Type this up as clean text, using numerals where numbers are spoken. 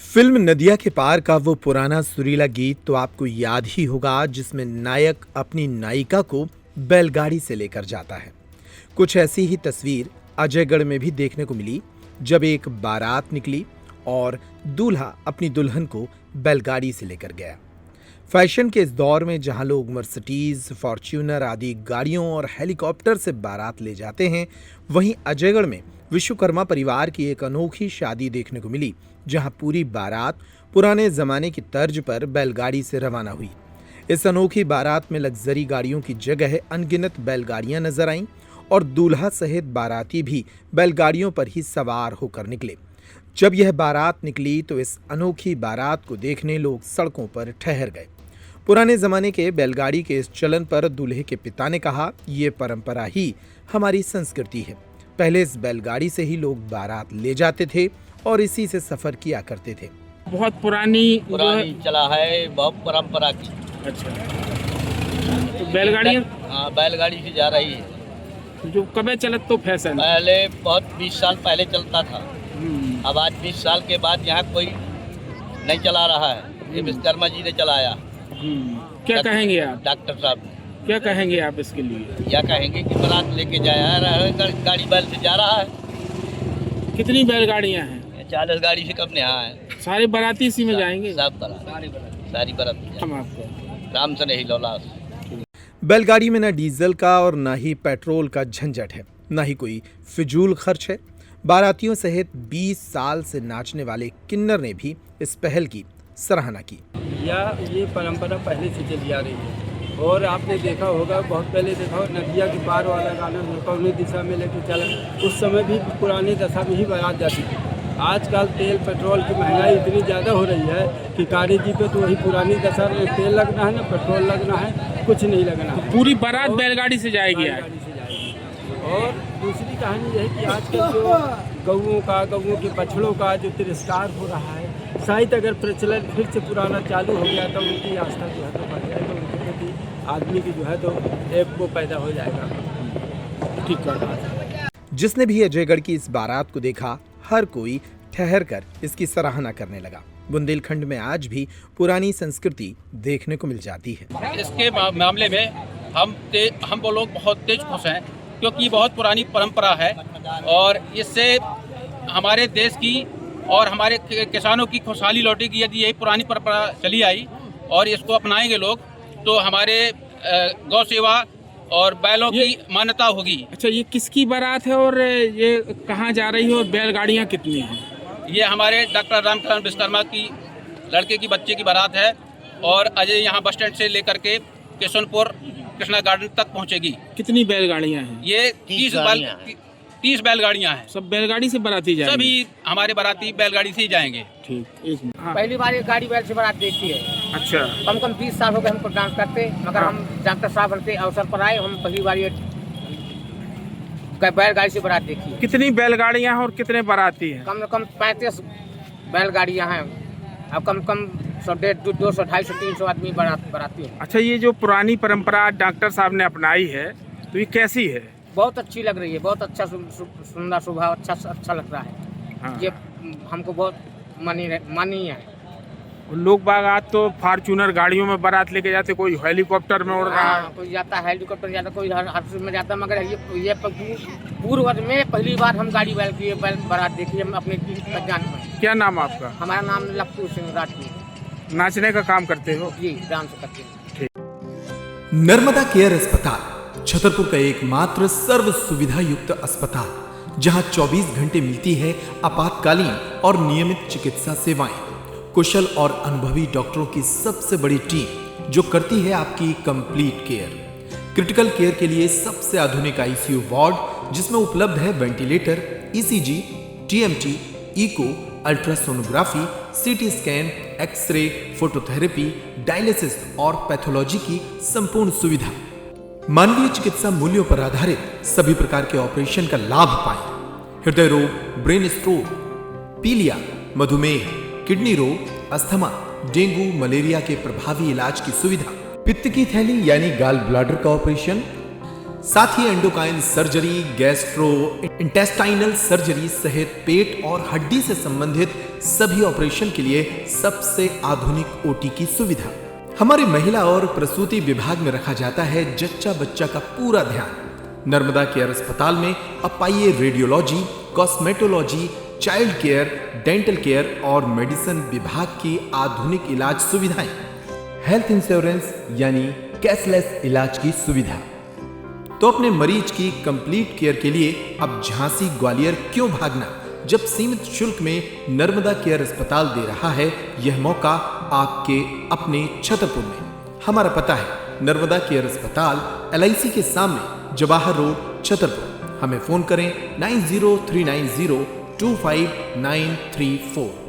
Film नदिया के पार का वो पुराना सुरीला गीत तो आपको याद ही होगा जिसमें नायक अपनी नायिका को बैलगाड़ी से लेकर जाता है। कुछ ऐसी ही तस्वीर अजयगढ़ में भी देखने को मिली जब एक बारात निकली और दूल्हा अपनी दुल्हन को बैलगाड़ी से लेकर गया। फैशन के इस दौर में जहां लोग मर्सिडीज, फॉर्च्यूनर आदि गाड़ियों और हेलीकॉप्टर से बारात ले जाते हैं, वहीं अजयगढ़ में विश्वकर्मा परिवार की एक अनोखी शादी देखने को मिली जहां पूरी बारात पुराने जमाने की तर्ज पर बैलगाड़ी से रवाना हुई। इस अनोखी बारात में लग्जरी गाड़ियों की जगह अनगिनत बैलगाड़ियां नजर आईं और दूल्हा सहित बाराती भी बैलगाड़ियों पर ही सवार होकर निकले। जब यह बारात निकली तो इस अनोखी बारात को देखने लोग सड़कों पर ठहर गए। पुराने जमाने के बैलगाड़ी के इस चलन पर दूल्हे के पिता ने कहा, ये परंपरा ही हमारी संस्कृति है। पहले इस बैलगाड़ी से ही लोग बारात ले जाते थे और इसी से सफर किया करते थे। बहुत पुरानी चला है, बहुत परंपरा की। अच्छा, तो बैलगाड़ियाँ हाँ, बैलगाड़ी से जा रही है। जो कब चलत तो फैशन पहले बहुत 20 साल पहले चलता था। अब आज 20 साल के बाद यहाँ कोई नहीं चला रहा है। ये विश्वकर्मा जी ने चलाया। क्या कहेंगे आप? डॉक्टर साहब क्या कहेंगे आप इसके लिए? क्या कहेंगे कि बारात लेके जाया रहा है, गाड़ी बैल से जा रहा है। कितनी बैलगाड़ियाँ हैं? 40 गाड़ी से कम नहीं है। सारे बाराती इसी में जाएंगे? सब बारात, सारी बारात। हम आपको राम से नहीं लौलास। बैलगाड़ी में न डीजल का और न ही पेट्रोल का झंझट है, न ही कोई फिजूल खर्च है। बारातियों सहित 20 साल से नाचने वाले किन्नर ने भी इस पहल की सराहना की। ये परंपरा पहले से चली आ रही है और आपने देखा होगा, बहुत पहले देखा हो, नदिया के पार वाला गाना पौनी दिशा में लेके चला, उस समय भी पुरानी दशा में ही बारात जाती थी। आजकल तेल पेट्रोल की महंगाई इतनी ज़्यादा हो रही है कि कारी जी पे तो वही पुरानी दशा में तेल लगना है, ना पेट्रोल लगना है, कुछ नहीं लगना है। पूरी बारात बैलगाड़ी से जाएगी। और दूसरी कहानी यह है कि आजकल जो गऊओं के बछड़ों का जो तिरस्कार हो रहा है, शायद अगर प्रचलन फिर से पुराना चालू हो गया तो उनकी आस्था जो है तो बढ़ जाएगा, उनके प्रति आदमी की जो है तो एक वो पैदा हो जाएगा। ठीक है। जिसने भी अजयगढ़ की इस बारात को देखा, हर कोई ठहर कर इसकी सराहना करने लगा। बुंदेलखंड में आज भी पुरानी संस्कृति देखने को मिल जाती है। इसके मामले में हम वो लोग बहुत तेज खुश हैं क्योंकि बहुत पुरानी परंपरा है और इससे हमारे देश की और हमारे किसानों की खुशहाली लौटेगी। यदि यही पुरानी परंपरा चली आई और इसको अपनाएंगे लोग तो हमारे गौ सेवा और बैलों की मान्यता होगी। अच्छा, ये किसकी बारात है और ये कहाँ जा रही है और बैलगाड़ियाँ कितनी हैं? ये हमारे डॉक्टर रामकिशन विश्वकर्मा की लड़के की बच्चे की बारात है और अजय यहाँ बस स्टैंड से लेकर के किशनपुर कृष्णा गार्डन तक पहुँचेगी। कितनी बैलगाड़ियाँ हैं? ये 30 बैलगाड़ियाँ हैं। सब बैलगाड़ी से बाराती जाएंगे? सभी हमारे बाराती बैलगाड़ी से ही जाएंगे। ठीक, एक मिनट। हाँ। पहली बार एक गाड़ी बैल से बारात देखी है। अच्छा, कम 20 साल हो गए हमको डांस करते, मगर हम डॉक्टर साहब के अवसर पर आए, हम पहली बार ये बैलगाड़ी से बारात देखी है। कितनी बैलगाड़ियाँ हैं और कितने बाराती हैं? कम से कम 35 बैलगाड़ियाँ हैं। अब कम 150, 200, 250, 300 आदमी बाराती है। अच्छा, ये जो पुरानी परंपरा डॉक्टर साहब ने अपनाई है तो ये कैसी है? बहुत अच्छी लग रही है, बहुत अच्छा सुंदर स्वभाव, अच्छा लग रहा है। हाँ। ये हमको बहुत मानी है। लोग बाग आज तो फॉर्च्यूनर गाड़ियों में बारात लेके जाते, कोई हेलीकॉप्टर में उड़ रहा है, कोई जाता है हेलीकॉप्टर जाता, कोई हर्ष में जाता, मगर ये पूर्व में पहली बार हम गाड़ी बैल की बारात देखी हम अपने जान में। क्या नाम आपका? हमारा नाम लक्ष्मण सिंह राजपूत। नाचने का काम करते हो? जी, डांस करते हैं। नर्मदा केयर अस्पताल छतरपुर का एकमात्र सर्व सुविधा युक्त अस्पताल जहां 24 घंटे मिलती है आपातकालीन और नियमित चिकित्सा सेवाएं। कुशल और अनुभवी डॉक्टरों की सबसे बड़ी टीम जो करती है आपकी कंप्लीट केयर। क्रिटिकल केयर के लिए सबसे आधुनिक आईसीयू वार्ड जिसमें उपलब्ध है ventilator, ECG, TMT, echo, ultrasonography, CT scan, x-ray, phototherapy, dialysis और पैथोलॉजी की संपूर्ण सुविधा। मानवीय चिकित्सा मूल्यों पर आधारित सभी प्रकार के ऑपरेशन का लाभ पाएं। हृदय रोग, ब्रेन स्ट्रोक, पीलिया, मधुमेह, किडनी रोग, अस्थमा, डेंगू, मलेरिया के प्रभावी इलाज की सुविधा, पित्त की थैली यानी गाल ब्लैडर का ऑपरेशन, साथ ही endocrine surgery, gastro intestinal surgery सहित पेट और हड्डी से संबंधित सभी ऑपरेशन के लिए सबसे आधुनिक ओटी की सुविधा। हमारे महिला और प्रसूति विभाग में रखा जाता है जच्चा बच्चा का पूरा ध्यान। नर्मदा केयर अस्पताल में अब पाइए radiology, cosmetology, child care, dental care और मेडिसिन विभाग की आधुनिक इलाज सुविधाएं, हेल्थ इंश्योरेंस यानी कैशलेस इलाज की सुविधा। तो अपने मरीज की कंप्लीट केयर के लिए अब झांसी ग्वालियर क्यों भागना, जब सीमित शुल्क में नर्मदा केयर अस्पताल दे रहा है यह मौका आपके अपने छतरपुर में। हमारा पता है नर्मदा केयर अस्पताल LIC के सामने, जवाहर रोड, छतरपुर। हमें फोन करें 9039025934।